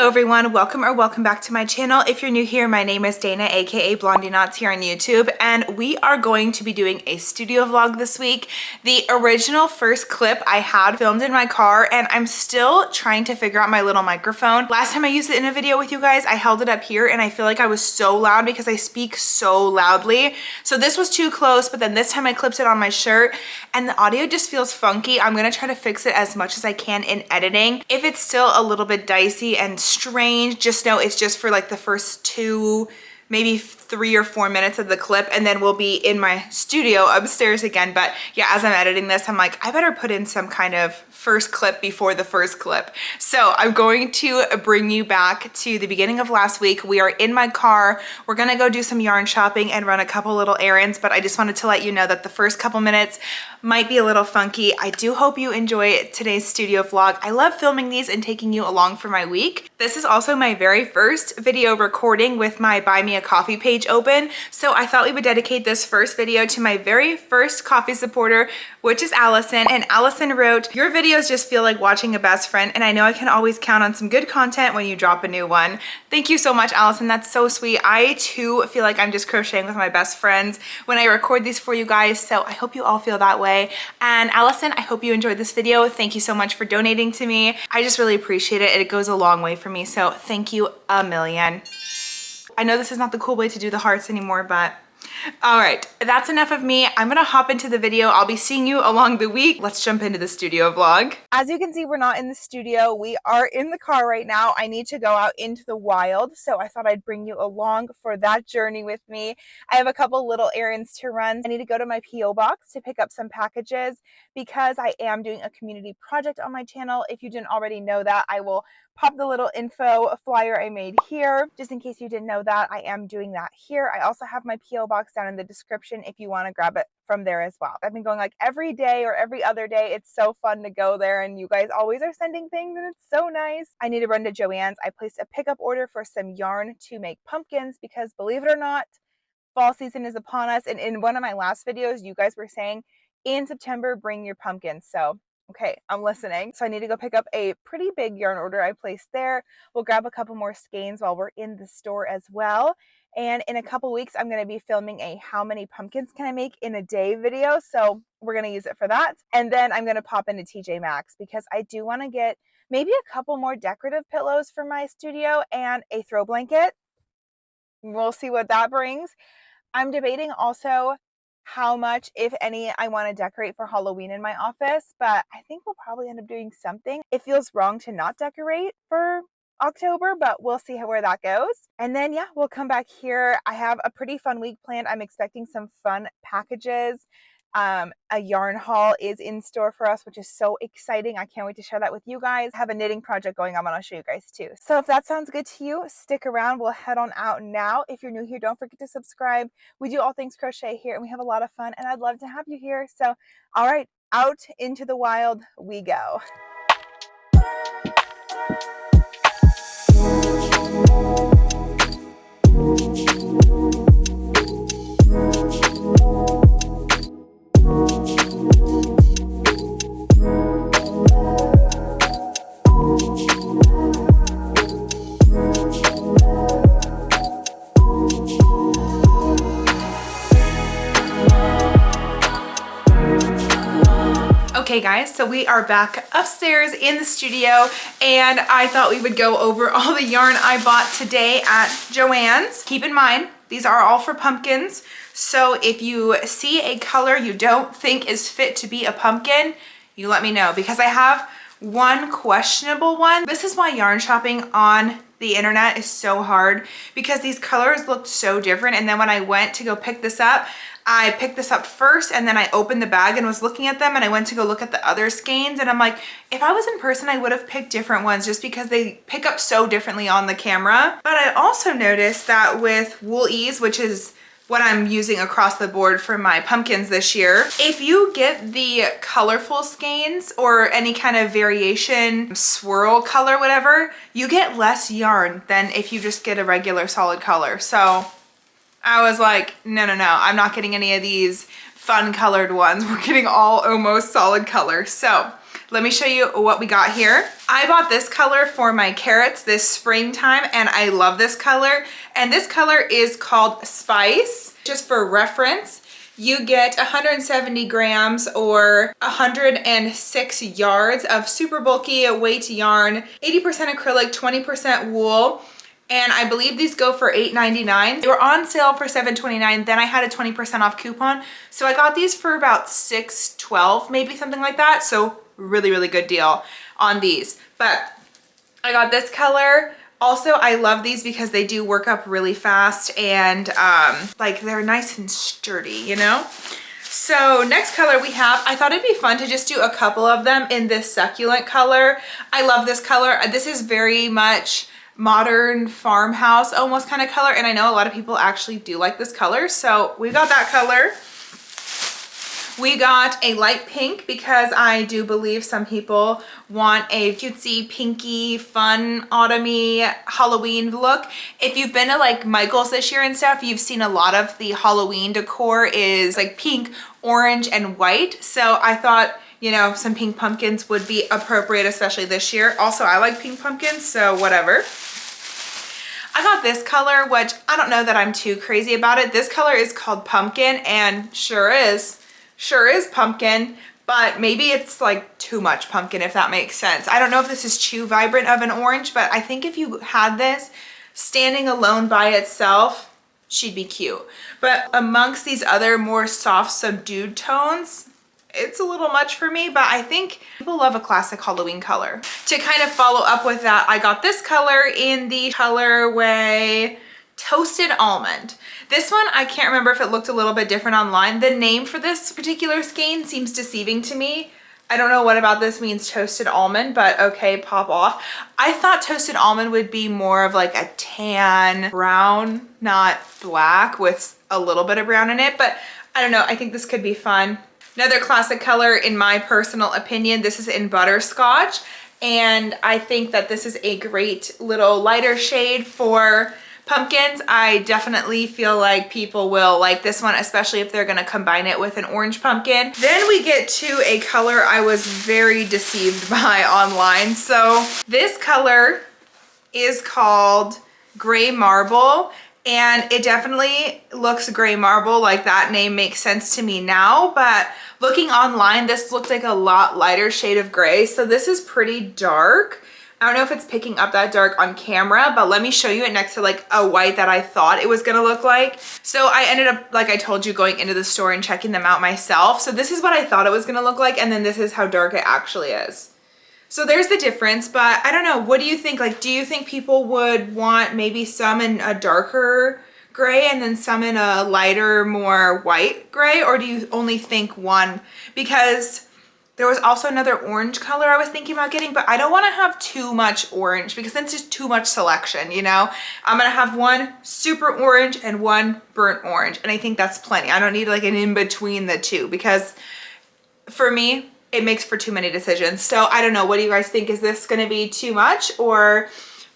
Hello everyone, welcome back to my channel. If you're new here, my name is Dana, aka Blondie Knots here on YouTube, and we are going to be doing a studio vlog this week. The original first clip I had filmed in my car, and I'm still trying to figure out my little microphone. Last time I used it in a video with you guys, I held it up here and I feel like I was so loud because I speak so loudly. So this was too close, but then this time I clipped it on my shirt and the audio just feels funky. I'm gonna try to fix it as much as I can in editing. If it's still a little bit dicey and strange, just know it's just for like the first two, maybe 3 or 4 minutes of the clip, and then we'll be in my studio upstairs again. But yeah, as I'm editing this, I'm like, I better put in some kind of first clip before the first clip. So I'm going to bring you back to the beginning of last week. We are in my car. We're gonna go do some yarn shopping and run a couple little errands, but I just wanted to let you know that the first couple minutes might be a little funky. I do hope you enjoy today's studio vlog. I love filming these and taking you along for my week. This is also my very first video recording with my Buy Me a Coffee page open. So I thought we would dedicate this first video to my very first coffee supporter, which is Allison. And Allison wrote, "Your videos just feel like watching a best friend, and I know I can always count on some good content when you drop a new one." Thank you so much, Allison. That's so sweet. I too feel like I'm just crocheting with my best friends when I record these for you guys. So I hope you all feel that way. And Allison, I hope you enjoyed this video. Thank you so much for donating to me. I just really appreciate it. It goes a long way for me. So thank you a million. I know this is not the cool way to do the hearts anymore, but all right, that's enough of me. I'm gonna hop into the video. I'll be seeing you along the week. Let's jump into the studio vlog. As you can see, we're not in the studio. We are in the car right now. I need to go out into the wild, so I thought I'd bring you along for that journey with me. I have a couple little errands to run. I need to go to my P.O. box to pick up some packages because I am doing a community project on my channel. If you didn't already know that, I will pop the little info flyer I made here. Just in case you didn't know that, I am doing that here. I also have my P.O. box down in the description if you want to grab it from there as well. I've been going like every day or every other day. It's so fun to go there, and you guys always are sending things and it's so nice. I need to run to Joann's. I placed a pickup order for some yarn to make pumpkins because, believe it or not, fall season is upon us. And in one of my last videos, you guys were saying in September, bring your pumpkins. So okay, I'm listening. So I need to go pick up a pretty big yarn order I placed there. We'll grab a couple more skeins while we're in the store as well. And in a couple weeks, I'm going to be filming a how many pumpkins can I make in a day video. So we're going to use it for that. And then I'm going to pop into TJ Maxx because I do want to get maybe a couple more decorative pillows for my studio and a throw blanket. We'll see what that brings. I'm debating also how much, if any, I want to decorate for Halloween in my office, but I think we'll probably end up doing something. It feels wrong to not decorate for October, but we'll see where that goes. And then yeah, we'll come back here. I have a pretty fun week planned. I'm expecting some fun packages. A yarn haul is in store for us, which is so exciting. I can't wait to share that with you guys. I have a knitting project going on, and I'll show you guys too. So if that sounds good to you, stick around. We'll head on out now. If you're new here, don't forget to subscribe. We do all things crochet here, and we have a lot of fun, and I'd love to have you here. So all right, out into the wild we go. Okay guys, so we are back upstairs in the studio, and I thought we would go over all the yarn I bought today at Joann's. Keep in mind, these are all for pumpkins. So if you see a color you don't think is fit to be a pumpkin, you let me know, because I have one questionable one. This is why yarn shopping on the internet is so hard, because these colors looked so different. And then when I went to go pick this up, I picked this up first, and then I opened the bag and was looking at them, and I went to go look at the other skeins, and I'm like, if I was in person, I would have picked different ones just because they pick up so differently on the camera. But I also noticed that with Wool Ease, which is what I'm using across the board for my pumpkins this year, if you get the colorful skeins or any kind of variation, swirl color, whatever, you get less yarn than if you just get a regular solid color. So I was like, no, I'm not getting any of these fun colored ones. We're getting all almost solid color. So let me show you what we got here. I bought this color for my carrots this springtime, and I love this color. And this color is called Spice. Just for reference, you get 170 grams or 106 yards of super bulky weight yarn, 80% acrylic, 20% wool. And I believe these go for $8.99. They were on sale for $7.29. Then I had a 20% off coupon. So I got these for about $6.12, maybe something like that. So really, really good deal on these. But I got this color. Also, I love these because they do work up really fast and like they're nice and sturdy, you know? So next color we have, I thought it'd be fun to just do a couple of them in this succulent color. I love this color. This is very much modern farmhouse almost kind of color, and I know a lot of people actually do like this color, so we got that color. We got a light pink because I do believe some people want a cutesy, pinky, fun, autumny Halloween look. If you've been to like Michael's this year and stuff, you've seen a lot of the Halloween decor is like pink, orange, and white. So I thought, you know, some pink pumpkins would be appropriate, especially this year. Also, I like pink pumpkins, so whatever. I got this color, which I don't know that I'm too crazy about it. This color is called Pumpkin, and sure is pumpkin, but maybe it's like too much pumpkin, if that makes sense. I don't know if this is too vibrant of an orange, but I think if you had this standing alone by itself, she'd be cute. But amongst these other more soft, subdued tones, it's a little much for me, but I think people love a classic Halloween color. To kind of follow up with that, I got this color in the colorway Toasted Almond. This one, I can't remember if it looked a little bit different online. The name for this particular skein seems deceiving to me. I don't know what about this means toasted almond, but okay, pop off. I thought toasted almond would be more of like a tan brown, not black, with a little bit of brown in it, but I don't know, I think this could be fun. Another classic color in my personal opinion, this is in Butterscotch, and I think that this is a great little lighter shade for pumpkins. I definitely feel like people will like this one, especially if they're gonna combine it with an orange pumpkin. Then we get to a color I was very deceived by online. So this color is called Gray Marble, and it definitely looks gray marble, like that name makes sense to me now, but looking online, this looked like a lot lighter shade of gray. So this is pretty dark. I don't know if it's picking up that dark on camera, but let me show you it next to like a white that I thought it was gonna look like. So I ended up, like I told you, going into the store and checking them out myself. So this is what I thought it was gonna look like, and then this is how dark it actually is. So there's the difference, but I don't know, what do you think? Like, do you think people would want maybe some in a darker gray and then some in a lighter, more white gray, or do you only think one? Because there was also another orange color I was thinking about getting, but I don't want to have too much orange because then it's just too much selection, you know? I'm going to have one super orange and one burnt orange, and I think that's plenty. I don't need like an in between the two because for me, it makes for too many decisions. So I don't know, what do you guys think? Is this going to be too much, or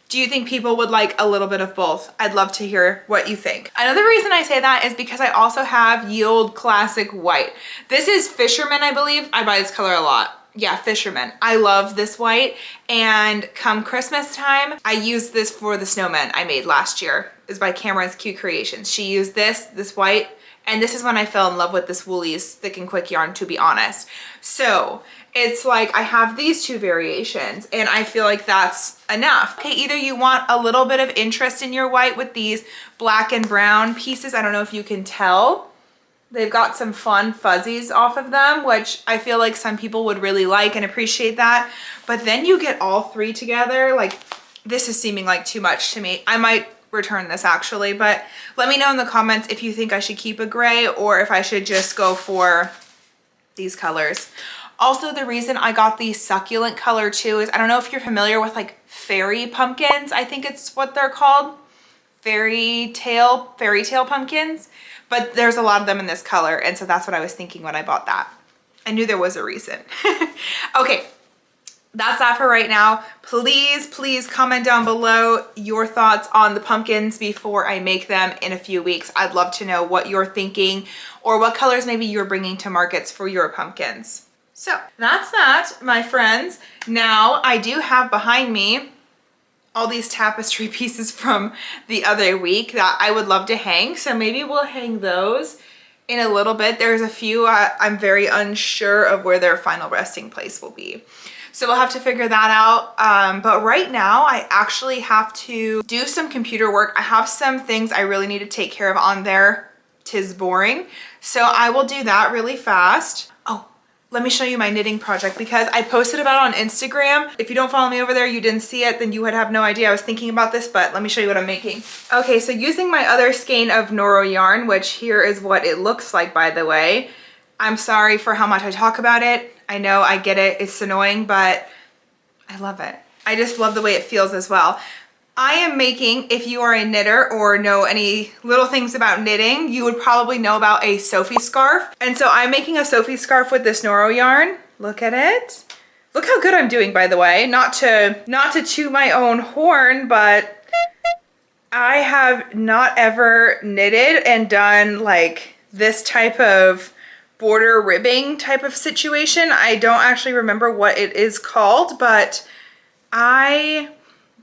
do you think people would like a little bit of both? I'd love to hear what you think. Another reason I say that is because I also have Yield Classic White. This is Fisherman, I believe. I buy this color a lot. Yeah, Fisherman. I love this white, and come Christmas time, I used this for the snowman I made last year. It's by Cameron's Cute Creations. She used this white, and this is when I fell in love with this Woolies Thick and Quick yarn, to be honest. So it's like I have these two variations, and I feel like that's enough. Okay, either you want a little bit of interest in your white with these black and brown pieces. I don't know if you can tell. They've got some fun fuzzies off of them, which I feel like some people would really like and appreciate that. But then you get all three together. Like, this is seeming like too much to me. I might return this actually, but let me know in the comments if you think I should keep a gray or if I should just go for these colors. Also, the reason I got the succulent color too is, I don't know if you're familiar with like fairy pumpkins. I think it's what they're called. Fairy tale pumpkins. But there's a lot of them in this color, and so that's what I was thinking when I bought that. I knew there was a reason. Okay, that's that for right now. Please comment down below your thoughts on the pumpkins before I make them in a few weeks. I'd love to know what you're thinking or what colors maybe you're bringing to markets for your pumpkins. So that's that, my friends. Now I do have behind me all these tapestry pieces from the other week that I would love to hang. So maybe we'll hang those in a little bit. There's a few I'm very unsure of where their final resting place will be. So we'll have to figure that out. But right now I actually have to do some computer work. I have some things I really need to take care of on there. 'Tis boring. So I will do that really fast. Oh, let me show you my knitting project because I posted about it on Instagram. If you don't follow me over there, you didn't see it, then you would have no idea I was thinking about this, but let me show you what I'm making. Okay, so using my other skein of Noro yarn, which here is what it looks like, by the way. I'm sorry for how much I talk about it. I know, I get it, it's annoying, but I love it. I just love the way it feels as well. I am making, if you are a knitter or know any little things about knitting, you would probably know about a Sophie scarf. And so I'm making a Sophie scarf with this Noro yarn. Look at it. Look how good I'm doing, by the way. Not to toot my own horn, but I have not ever knitted and done like this type of border ribbing type of situation. I don't actually remember what it is called, but I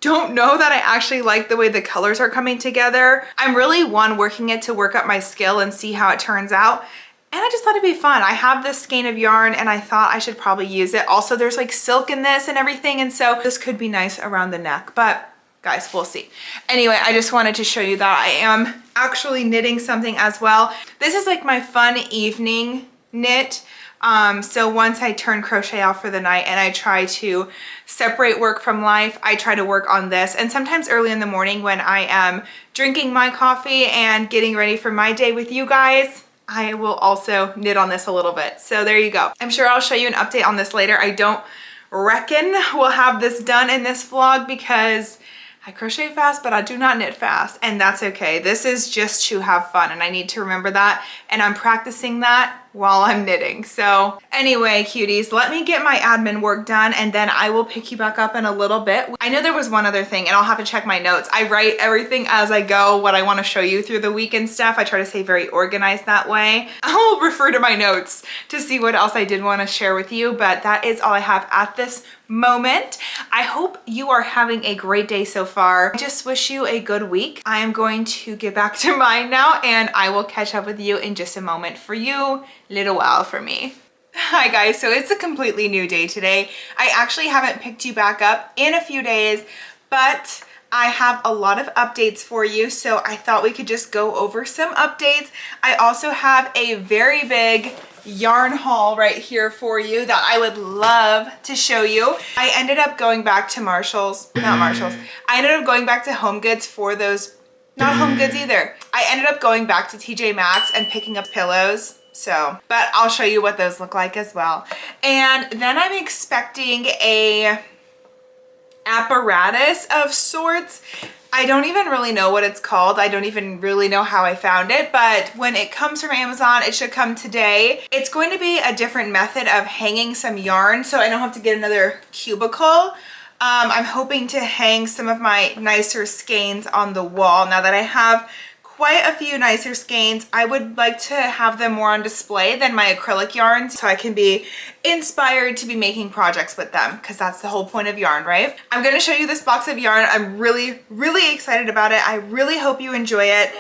don't know that I actually like the way the colors are coming together. I'm really working it to work up my skill and see how it turns out. And I just thought it'd be fun. I have this skein of yarn and I thought I should probably use it. Also, there's like silk in this and everything. And so this could be nice around the neck, but guys, we'll see. Anyway, I just wanted to show you that I am actually knitting something as well. This is like my fun evening knit. So once I turn crochet off for the night and I try to separate work from life, I try to work on this. And sometimes early in the morning when I am drinking my coffee and getting ready for my day with you guys, I will also knit on this a little bit. So there you go. I'm sure I'll show you an update on this later. I don't reckon we'll have this done in this vlog because I crochet fast, but I do not knit fast, and that's okay. This is just to have fun, and I need to remember that, and I'm practicing that while I'm knitting. So anyway, cuties, let me get my admin work done, and then I will pick you back up in a little bit. I know there was one other thing, and I'll have to check my notes. I write everything as I go, what I want to show you through the week and stuff. I try to stay very organized that way. I'll refer to my notes to see what else I did want to share with you, but that is all I have at this moment. I hope you are having a great day so far. I just wish you a good week. I am going to get back to mine now, and I will catch up with you in just a moment. For you, little while for me. Hi guys, so it's a completely new day today. I actually haven't picked you back up in a few days, but I have a lot of updates for you, so I thought we could just go over some updates. I also have a very big yarn haul right here for you that I would love to show you. I ended up going back to I ended up going back to Home Goods for those, not Home Goods either. I ended up going back to TJ Maxx and picking up pillows. So, but I'll show you what those look like as well. And then I'm expecting a apparatus of sorts. I don't even really know what it's called. I don't even really know how I found it, but when it comes from Amazon, it should come today. It's going to be a different method of hanging some yarn, so I don't have to get another cubicle. I'm hoping to hang some of my nicer skeins on the wall. Now that I have quite a few nicer skeins, I would like to have them more on display than my acrylic yarns so I can be inspired to be making projects with them, because that's the whole point of yarn, right? I'm going to show you this box of yarn. I'm really, really excited about it. I really hope you enjoy it.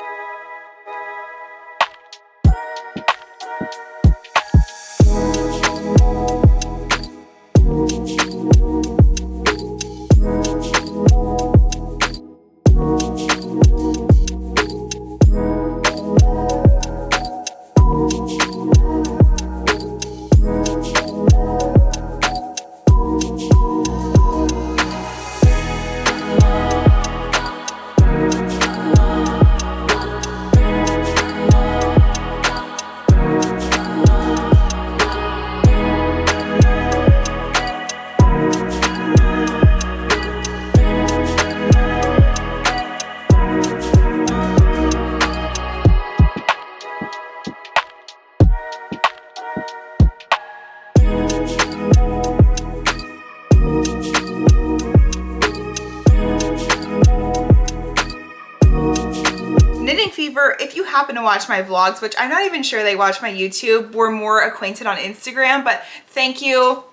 happen to watch my vlogs, which I'm not even sure they watch my YouTube. We're more acquainted on Instagram, but thank you.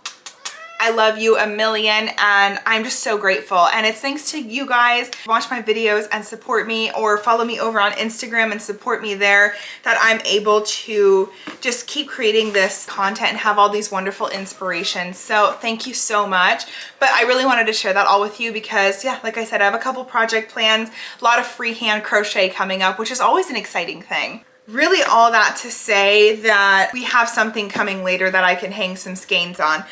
I love you a million, and I'm just so grateful. And it's thanks to you guys who watch my videos and support me, or follow me over on Instagram and support me there, that I'm able to just keep creating this content and have all these wonderful inspirations. So thank you so much. But I really wanted to share that all with you because, yeah, like I said, I have a couple project plans, a lot of freehand crochet coming up, which is always an exciting thing. Really all that to say that we have something coming later that I can hang some skeins on.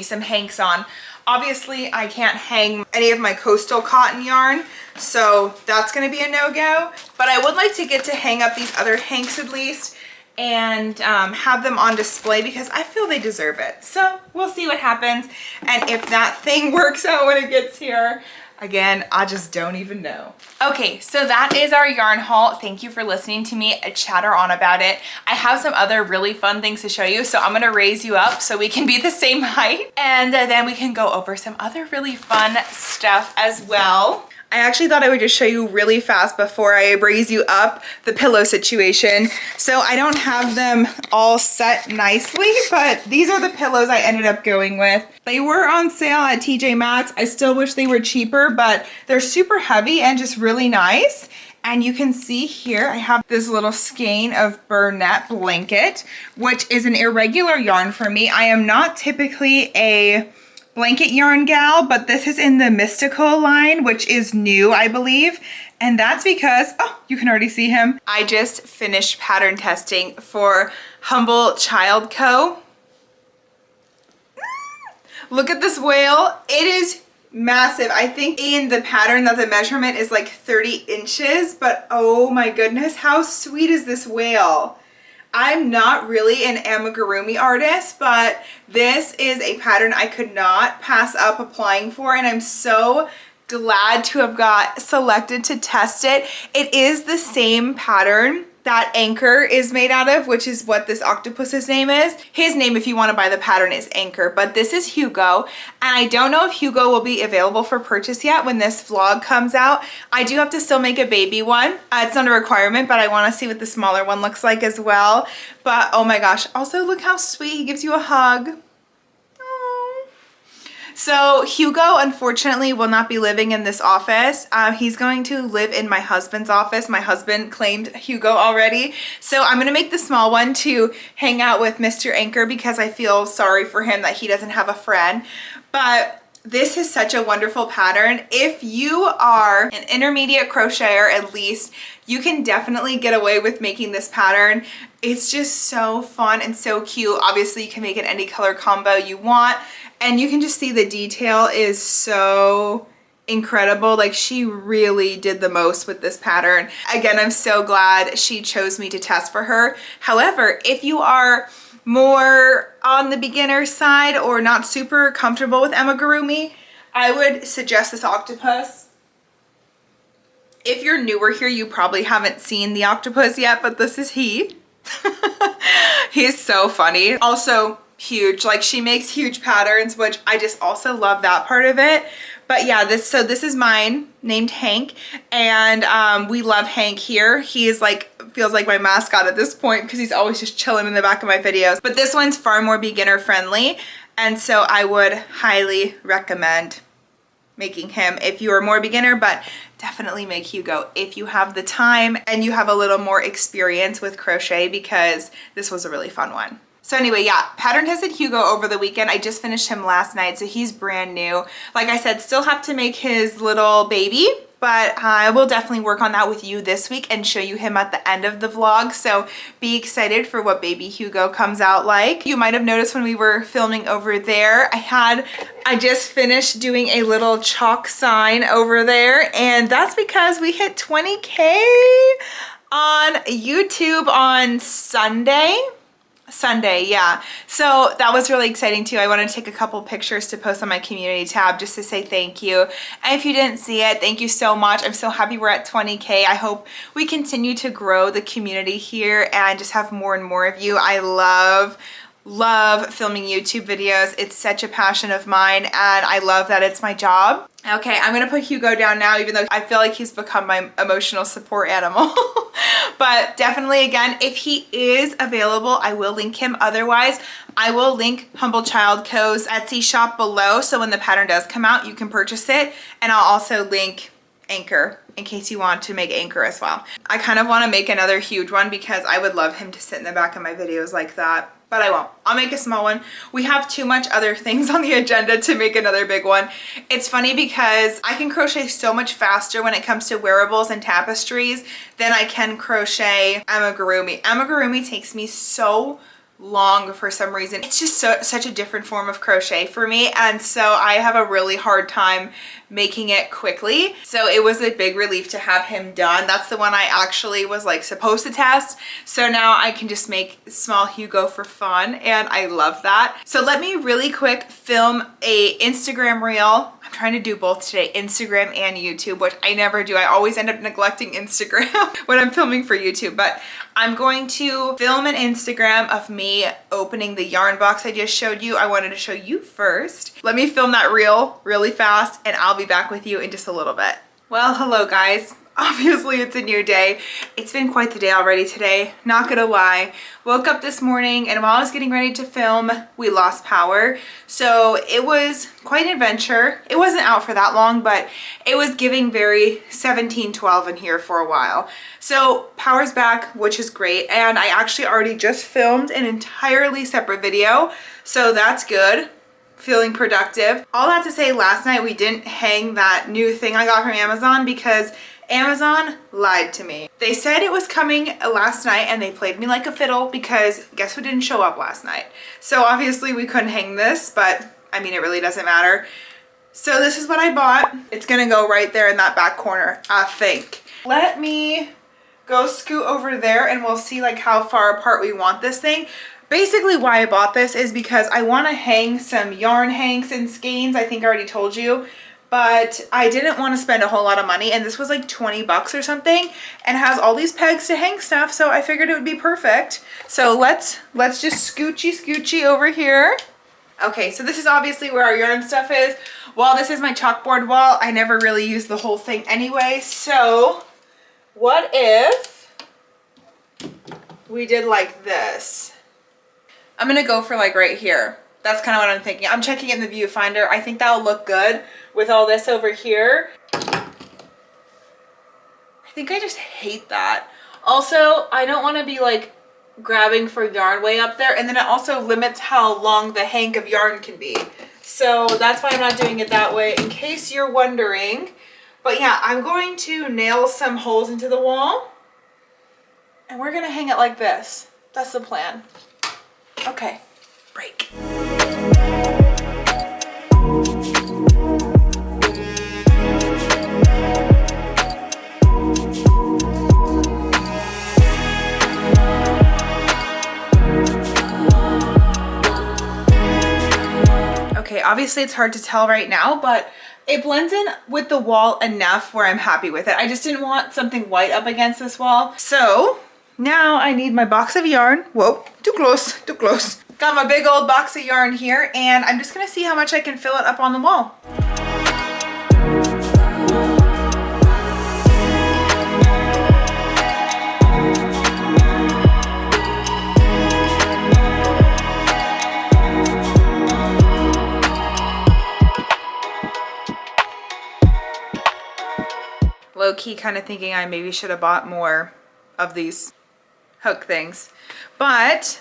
Some hanks on. Obviously, I can't hang any of my coastal cotton yarn, so that's gonna be a no-go. But I would like to get to hang up these other hanks at least, and have them on display because I feel they deserve it. So we'll see what happens, and if that thing works out when it gets here. Again, I just don't even know. Okay, so that is our yarn haul. Thank you for listening to me chatter on about it. I have some other really fun things to show you, so I'm gonna raise you up so we can be the same height, and then we can go over some other really fun stuff as well. I actually thought I would just show you really fast before I raise you up the pillow situation. So I don't have them all set nicely, but these are the pillows I ended up going with. They were on sale at TJ Maxx. I still wish they were cheaper, but they're super heavy and just really nice. And you can see here, I have this little skein of Burnett blanket, which is an irregular yarn for me. I am not typically a blanket yarn gal, but this is in the Mystical line, which is new, I believe. And that's because, oh, you can already see him. I just finished pattern testing for Humble Child Co. Look at this whale. It is massive. I think in the pattern that the measurement is like 30 inches, but oh my goodness, how sweet is this whale? I'm not really an amigurumi artist, but this is a pattern I could not pass up applying for, and I'm so glad to have got selected to test it. It is the same pattern that Anchor is made out of, which is what this octopus's name is. His name, if you want to buy the pattern, is Anchor, but this is Hugo, and I don't know if Hugo will be available for purchase yet when this vlog comes out. I do have to still make a baby one. It's not a requirement, but I want to see what the smaller one looks like as well. But oh my gosh, also look how sweet, he gives you a hug. So Hugo, unfortunately, will not be living in this office. He's going to live in my husband's office. My husband claimed Hugo already. So I'm going to make the small one to hang out with Mr. Anchor because I feel sorry for him that he doesn't have a friend. But this is such a wonderful pattern. If you are an intermediate crocheter, at least, you can definitely get away with making this pattern. It's just so fun and so cute. Obviously, you can make it any color combo you want. And you can just see the detail is so incredible. Like, she really did the most with this pattern. Again, I'm so glad she chose me to test for her. However, if you are more on the beginner side or not super comfortable with amigurumi, I would suggest this octopus. If you're newer here, you probably haven't seen the octopus yet, but this is he. He's so funny. Also huge, like she makes huge patterns, which I just also love that part of it. But yeah, this is mine, named Hank, and we love Hank here. He is like, feels like my mascot at this point because he's always just chilling in the back of my videos. But this one's far more beginner friendly, and so I would highly recommend making him if you are more beginner, but definitely make Hugo if you have the time and you have a little more experience with crochet, because this was a really fun one. So anyway, yeah, pattern tested Hugo over the weekend. I just finished him last night, so he's brand new. Like I said, still have to make his little baby, but I will definitely work on that with you this week and show you him at the end of the vlog. So be excited for what baby Hugo comes out like. You might have noticed when we were filming over there, I just finished doing a little chalk sign over there, and that's because we hit 20K on YouTube on Sunday, yeah. So that was really exciting too. I want to take a couple pictures to post on my community tab just to say thank you. And if you didn't see it, thank you so much. I'm so happy we're at 20K. I hope we continue to grow the community here and just have more and more of you. I love filming YouTube videos. It's such a passion of mine, and I love that it's my job. Okay, I'm gonna put Hugo down now, even though I feel like he's become my emotional support animal. But definitely, again, if he is available, I will link him. Otherwise, I will link Humble Child Co.'s Etsy shop below, so when the pattern does come out, you can purchase it. And I'll also link Anchor in case you want to make Anchor as well. I kind of want to make another huge one because I would love him to sit in the back of my videos like that. But I won't. I'll make a small one. We have too much other things on the agenda to make another big one. It's funny because I can crochet so much faster when it comes to wearables and tapestries than I can crochet amigurumi. Amigurumi takes me so long for some reason. It's just such a different form of crochet for me, and so I have a really hard time making it quickly. So it was a big relief to have him done. That's the one I actually was like supposed to test. So now I can just make small Hugo for fun, and I love that. So let me really quick film a Instagram reel. I'm trying to do both today, Instagram and YouTube, which I never do. I always end up neglecting Instagram when I'm filming for YouTube, but I'm going to film an Instagram of me opening the yarn box I just showed you. I wanted to show you first. Let me film that reel really fast, and I'll be back with you in just a little bit. Well, hello guys. Obviously it's a new day. It's been quite the day already today, not gonna lie. Woke up this morning, and while I was getting ready to film, we lost power. So it was quite an adventure. It wasn't out for that long, but it was giving very 1712 in here for a while. So power's back, which is great. And I actually already just filmed an entirely separate video. So that's good. Feeling productive. All that to say, last night we didn't hang that new thing I got from Amazon because Amazon lied to me. They said it was coming last night, and they played me like a fiddle because guess who didn't show up last night? So obviously we couldn't hang this, but I mean, it really doesn't matter. So this is what I bought. It's gonna go right there in that back corner, I think. Let me go scoot over there and we'll see like how far apart we want this thing. Basically why I bought this is because I want to hang some yarn hanks and skeins. I think I already told you, but I didn't want to spend a whole lot of money, and this was like 20 bucks or something, and has all these pegs to hang stuff, so I figured it would be perfect. So let's just scoochy over here. Okay, so this is obviously where our yarn stuff is. While this is my chalkboard wall, I never really use the whole thing anyway, so what if we did like this? I'm gonna go for like right here. That's kind of what I'm thinking. I'm checking it in the viewfinder. I think that'll look good with all this over here. I think I just hate that. Also, I don't want to be like grabbing for yarn way up there, and then it also limits how long the hank of yarn can be. So that's why I'm not doing it that way, in case you're wondering. But yeah, I'm going to nail some holes into the wall, and we're gonna hang it like this. That's the plan. Okay, break. Okay, obviously it's hard to tell right now, but it blends in with the wall enough where I'm happy with it. I just didn't want something white up against this wall. So now I need my box of yarn. Whoa, too close, too close. Got my big old box of yarn here, and I'm just gonna see how much I can fill it up on the wall. Low-key kind of thinking I maybe should have bought more of these hook things, but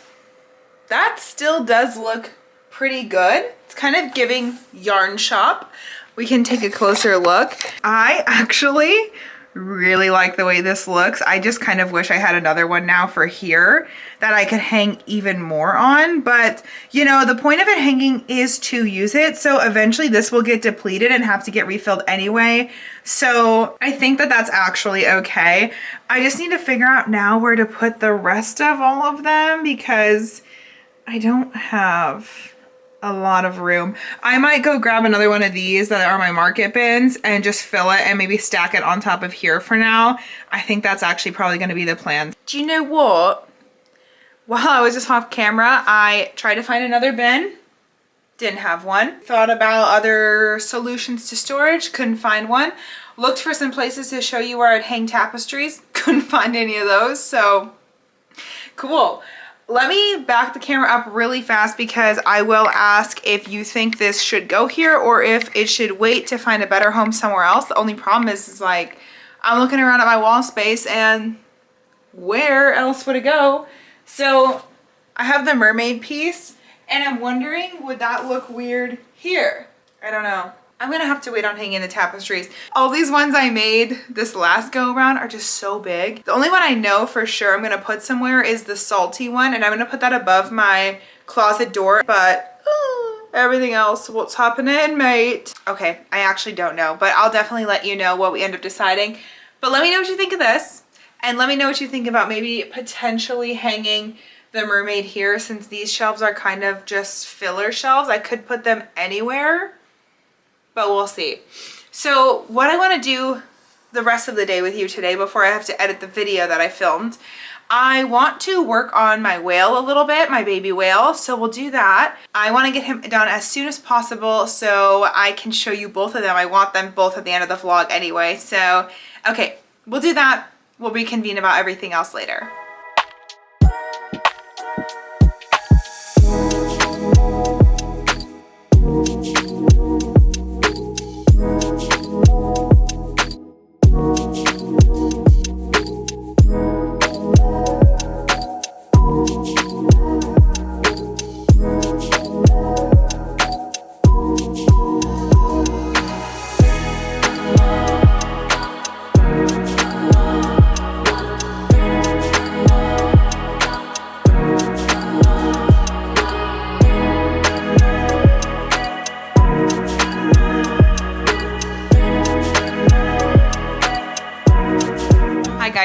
that still does look pretty good. It's kind of giving yarn shop. We can take a closer look. I actually really like the way this looks. I just kind of wish I had another one now for here that I could hang even more on, but you know, the point of it hanging is to use it, so eventually this will get depleted and have to get refilled anyway. So I think that that's actually okay. I just need to figure out now where to put the rest of all of them because I don't have a lot of room. I might go grab another one of these that are my market bins and just fill it and maybe stack it on top of here for now. I think that's actually probably going to be the plan. Do you know what? While I was just off camera, I tried to find another bin. Didn't have one. Thought about other solutions to storage, couldn't find one. Looked for some places to show you where I'd hang tapestries, couldn't find any of those, so cool. Let me back the camera up really fast because I will ask if you think this should go here or if it should wait to find a better home somewhere else. The only problem is like, I'm looking around at my wall space and where else would it go? So I have the mermaid piece and I'm wondering, would that look weird here? I don't know. I'm gonna have to wait on hanging the tapestries. All these ones I made this last go around are just so big. The only one I know for sure I'm gonna put somewhere is the salty one, and I'm gonna put that above my closet door, but everything else, what's happening, mate? Okay, I actually don't know, but I'll definitely let you know what we end up deciding. But let me know what you think of this, and let me know what you think about maybe potentially hanging the mermaid here, since these shelves are kind of just filler shelves. I could put them anywhere, but we'll see. So what I want to do the rest of the day with you today before I have to edit the video that I filmed, I want to work on my whale a little bit, my baby whale. So we'll do that. I want to get him done as soon as possible so I can show you both of them. I want them both at the end of the vlog anyway. So, okay, we'll do that. We'll reconvene about everything else later.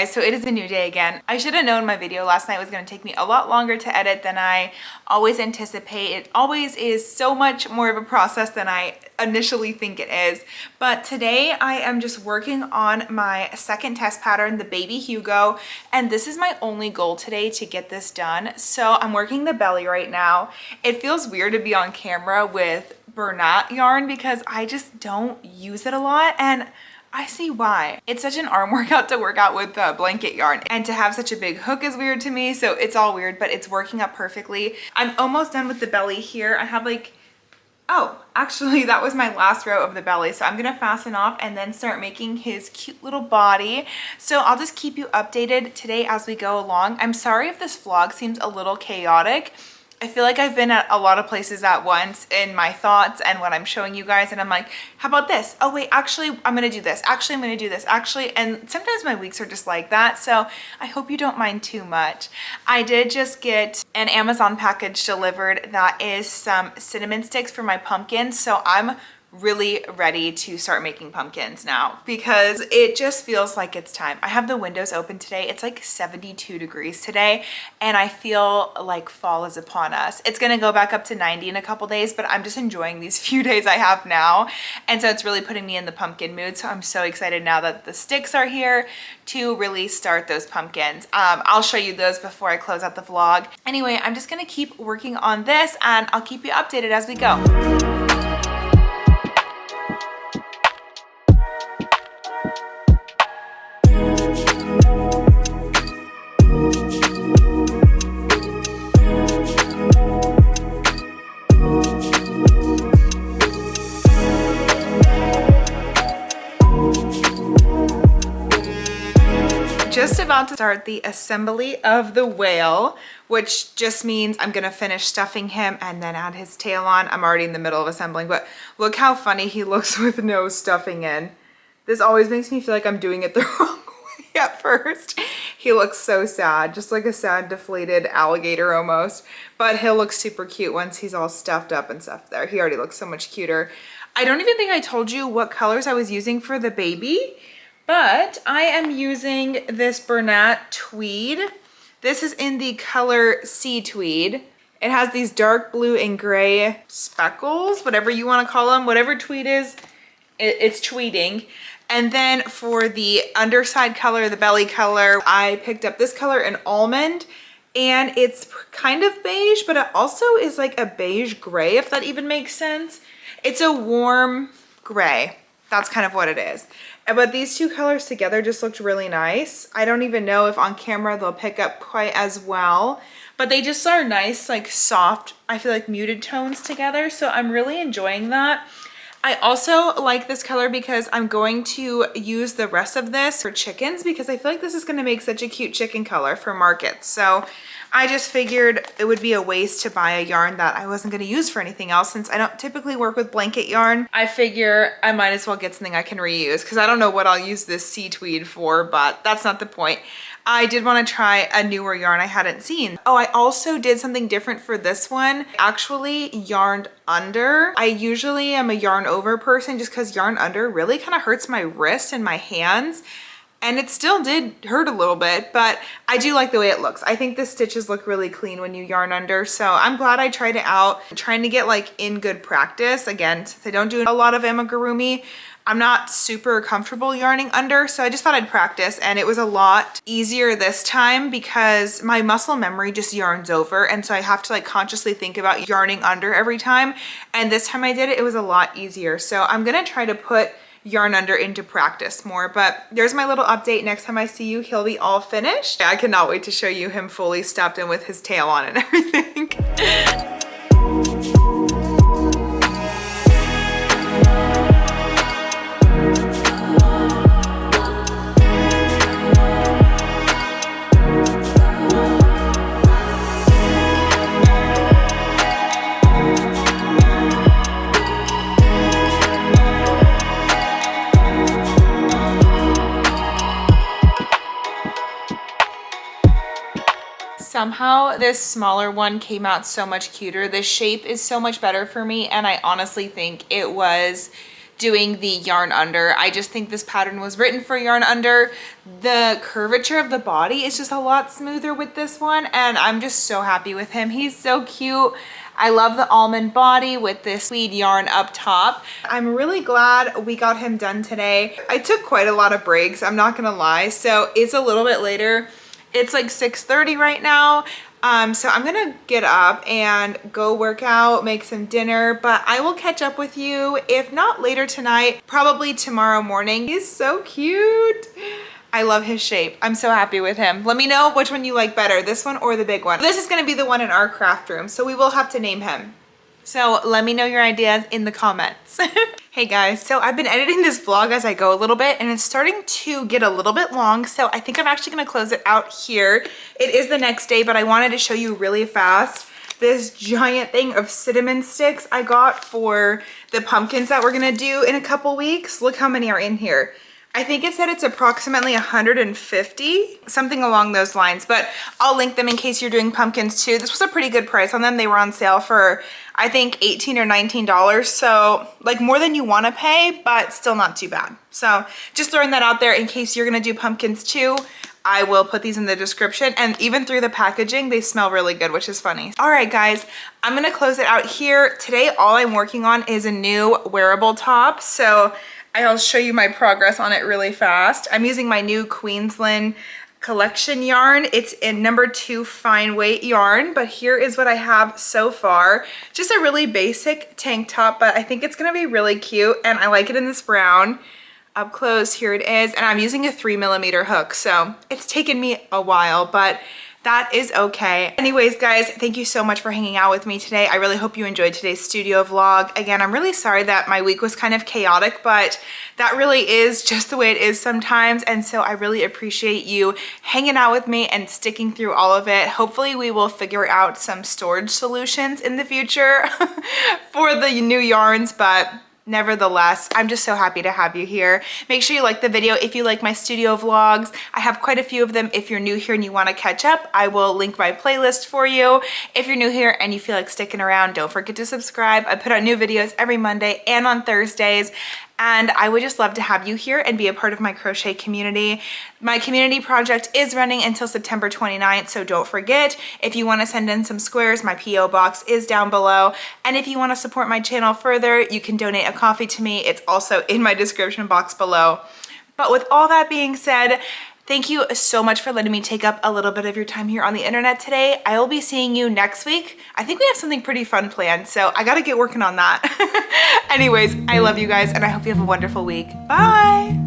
So it is a new day again. I should have known my video last night was going to take me a lot longer to edit than I always anticipate. It always is so much more of a process than I initially think it is. But today I am just working on my second test pattern, the Baby Hugo, and this is my only goal today to get this done. So I'm working the belly right now. It feels weird to be on camera with Bernat yarn because I just don't use it a lot, and I see why. It's such an arm workout to work out with blanket yarn, and to have such a big hook is weird to me, so it's all weird, but it's working out perfectly. I'm almost done with the belly here. I have like, oh, actually that was my last row of the belly, so I'm gonna fasten off and then start making his cute little body. So I'll just keep you updated today as we go along. I'm sorry if this vlog seems a little chaotic. I feel like I've been at a lot of places at once in my thoughts and what I'm showing you guys, and I'm like, how about this? Oh wait, actually I'm gonna do this. Actually I'm gonna do this. Actually, and sometimes my weeks are just like that, so I hope you don't mind too much. I did just get an Amazon package delivered that is some cinnamon sticks for my pumpkins, so I'm really ready to start making pumpkins now because it just feels like it's time. I have the windows open today. It's like 72 degrees today, and I feel like fall is upon us. It's gonna go back up to 90 in a couple days, but I'm just enjoying these few days I have now, and so it's really putting me in the pumpkin mood. So I'm so excited now that the sticks are here to really start those pumpkins. I'll show you those before I close out the vlog. Anyway, I'm just gonna keep working on this and I'll keep you updated as we go. Just about to start the assembly of the whale, which just means I'm gonna finish stuffing him and then add his tail on. I'm already in the middle of assembling, but look how funny he looks with no stuffing in. This always makes me feel like I'm doing it the wrong way at first. He looks so sad, just like a sad deflated alligator almost, but he'll look super cute once he's all stuffed up and stuff there. He already looks so much cuter. I don't even think I told you what colors I was using for the baby, but I am using this Bernat tweed. This is in the color Sea Tweed. It has these dark blue and gray speckles, whatever you want to call them. Whatever tweed is, it's tweeding. And then for the underside color, the belly color, I picked up this color in Almond. and it's kind of beige, but it also is like a beige gray, if that even makes sense. It's a warm gray. That's kind of what it is. But these two colors together just looked really nice. I don't even know if on camera they'll pick up quite as well, but they just are nice, like soft, I feel like muted tones together. So I'm really enjoying that. I also like this color because I'm going to use the rest of this for chickens, because I feel like this is going to make such a cute chicken color for markets. So I just figured it would be a waste to buy a yarn that I wasn't going to use for anything else. Since I don't typically work with blanket yarn, I figure I might as well get something I can reuse, because I don't know what I'll use this sea tweed for, but that's not the point. I did want to try a newer yarn I hadn't seen. Oh, I also did something different for this one. Actually yarned under. I usually am a yarn over person just because yarn under really kind of hurts my wrist and my hands. And it still did hurt a little bit, but I do like the way it looks. I think the stitches look really clean when you yarn under, so I'm glad I tried it out. I'm trying to get like in good practice. Again, since I don't do a lot of amigurumi, I'm not super comfortable yarning under, so I just thought I'd practice, and it was a lot easier this time because my muscle memory just yarns over, and so I have to like consciously think about yarning under every time, and this time I did it, it was a lot easier. So I'm gonna try to put yarn under into practice more. But there's my little update. Next time I see you, he'll be all finished. I cannot wait to show you him fully stepped in with his tail on and everything. Somehow this smaller one came out so much cuter. The shape is so much better for me, and I honestly think it was doing the yarn under. I just think this pattern was written for yarn under. The curvature of the body is just a lot smoother with this one, and I'm just so happy with him. He's so cute. I love the almond body with this tweed yarn up top. I'm really glad we got him done today. I took quite a lot of breaks, I'm not gonna lie, so it's a little bit later. It's like 6:30 right now. So I'm gonna get up and go work out, make some dinner, but I will catch up with you, if not later tonight, probably tomorrow morning. He's so cute. I love his shape. I'm so happy with him. Let me know which one you like better, this one or the big one. This is gonna be the one in our craft room, so we will have to name him. So let me know your ideas in the comments. Hey guys, so I've been editing this vlog as I go a little bit, and it's starting to get a little bit long, so I think I'm actually gonna close it out here. It is the next day, but I wanted to show you really fast this giant thing of cinnamon sticks I got for the pumpkins that we're gonna do in a couple weeks. Look how many are in here. I think it said it's approximately 150, something along those lines, but I'll link them in case you're doing pumpkins too. This was a pretty good price on them. They were on sale for, I think, $18 or $19. So like more than you want to pay, but still not too bad. So just throwing that out there in case you're going to do pumpkins too. I will put these in the description, and even through the packaging, they smell really good, which is funny. All right, guys, I'm gonna close it out here. Today, all I'm working on is a new wearable top. So I'll show you my progress on it really fast. I'm using my new Queensland collection yarn. It's in #2 fine weight yarn, but here is what I have so far. Just a really basic tank top, but I think it's gonna be really cute, and I like it in this brown. Up close, here it is, and I'm using a 3mm hook, so it's taken me a while, but that is okay. Anyways, guys, thank you so much for hanging out with me today. I really hope you enjoyed today's studio vlog. Again, I'm really sorry that my week was kind of chaotic, but that really is just the way it is sometimes, and so I really appreciate you hanging out with me and sticking through all of it. Hopefully we will figure out some storage solutions in the future for the new yarns, but nevertheless, I'm just so happy to have you here. Make sure you like the video if you like my studio vlogs. I have quite a few of them. If you're new here and you want to catch up, I will link my playlist for you. If you're new here and you feel like sticking around, don't forget to subscribe. I put out new videos every Monday and on Thursdays. And I would just love to have you here and be a part of my crochet community. My community project is running until September 29th, so don't forget, if you want to send in some squares, my PO box is down below. And if you want to support my channel further, you can donate a coffee to me. It's also in my description box below. But with all that being said, Thank you so much for letting me take up a little bit of your time here on the internet today. I will be seeing you next week. I think we have something pretty fun planned, so I gotta get working on that. Anyways, I love you guys and I hope you have a wonderful week. Bye.